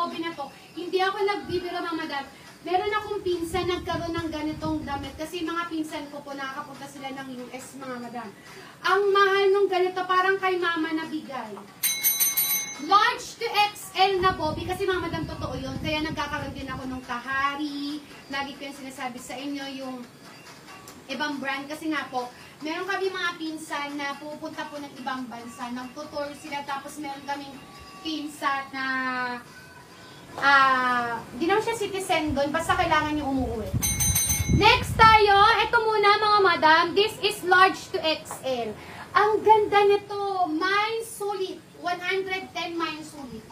Bobby na to, hindi ako nagbibiro mga madam. Meron akong pinsan nagkaroon ng ganitong damit kasi mga pinsan ko po nakakapunta sila ng US mga madam. Ang mahal nung ganito parang kay mama na bigay. Large to XL na Bobby kasi mga madam totoo yun. Kaya nagkakaroon din ako ng Kahari. Lagi ko yung sinasabi sa inyo yung ibang brand kasi nga po, meron kami mga pinsan na pupunta po ng ibang bansa. Nag-tutor sila tapos meron kaming pinsan na di naman siya citizen doon, basta kailangan niyo umuwi. Next tayo, ito muna mga madam, this is large to XL. Ang ganda nito, mine sulit, 110 mine sulit.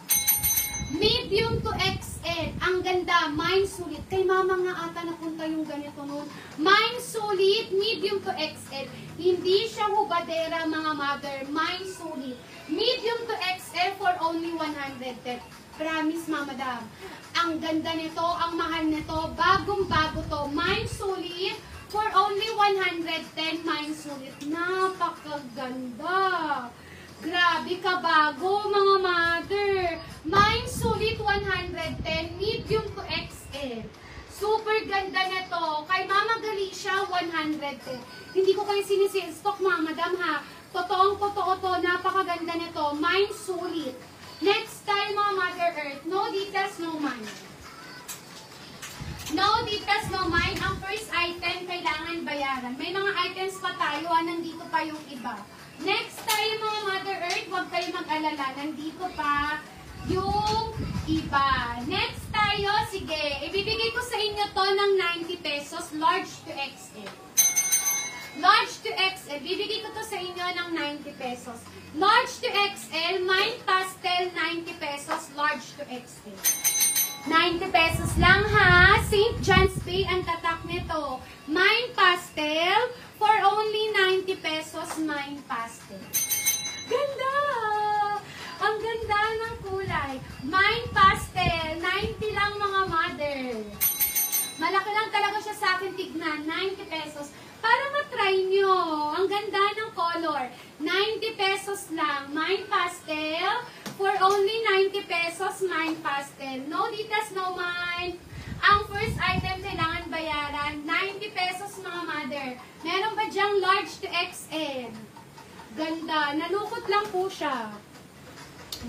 Medium to XL, ang ganda, mine sulit. Kay mama nga ata napunta yung ganito noon. Mine sulit, medium to XL. Hindi siya hubadera mga mother, mine sulit. Medium to XL for only 110. Promise, mama madam. Ang ganda nito, ang mahal nito, bagong-bago to. Mine sulit for only 110. Mine sulit. Napakaganda. Grabe ka bago, mga mother. Mine sulit 110, medium to XL. Super ganda nito. Kay Mama Galicia, 110. Hindi ko kayo sinisilstock, mga madam, ha. Totoong-totoo to. Napakaganda nito. Mine sulit. Next time, mga Mother Earth, no details, no mine. No details, no mine. Ang first item, kailangan bayaran. May mga items pa tayo, nandito pa yung iba. Next tayo, mga Mother Earth, huwag kayo mag-alala. Nandito pa yung iba. Next tayo, sige, ibibigay ko sa inyo to ng 90 pesos, large to XL. Large to XL, bibigay ko to sa inyo ng 90 pesos. Large to XL, mine pastel, 90 pesos, large to XL. 90 pesos lang ha. St. John's Bay ang tatak nito. Mine pastel, for only 90 pesos, mine pastel. Ganda! Ang ganda ng kulay. Mine pastel, 90 lang mga mother. Malaki lang talaga siya sa akin tignan, 90 pesos. Para matry nyo. Ang ganda ng color. 90 pesos lang. Mine pastel. For only 90 pesos, mine pastel. No details, no mine. Ang first item kailangan bayaran. 90 pesos mga mother. Meron ba dyang large to XL? Ganda. Nalukot lang po siya.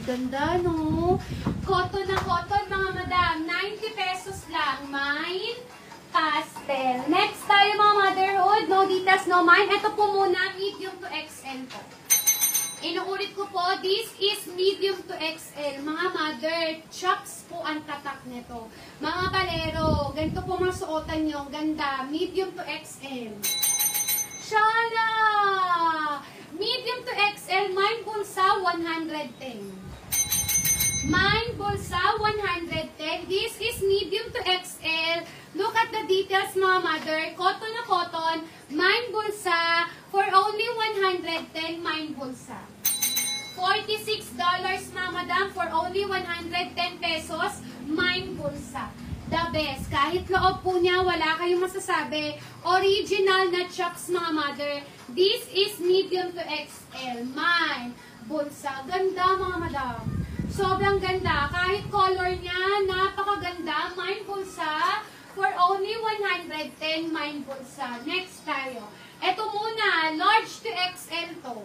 Ganda, no? Cotton na cotton mga madam. 90 pesos lang. Mine pastel. Next tayo mga motherhood. No details, no mine. Ito po muna, medium to XL po. Inuulit ko po, this is medium to XL. Mga mother, chops po ang tatak nito. Mga palero, ganito po mga suotan nyo. Ganda, medium to XL. Shala! Medium to XL, mine bulsa, 110. Mine bulsa, 110. This is medium to XL. Look at the details, mga mother. Cotton na cotton. Mine bulsa, for only 110, mine bulsa. $46, mga madam, for only 110 pesos, mine bulsa. The best. Kahit loob po niya, wala kayong masasabi. Original na chops, mga mother. This is medium to XL. Mine bulsa. Ganda, mga madam. Sobrang ganda. Kahit color niya, napakaganda. Mine bulsa. For only 110, mine bulsa. Next tayo. Ito muna, large to XL to.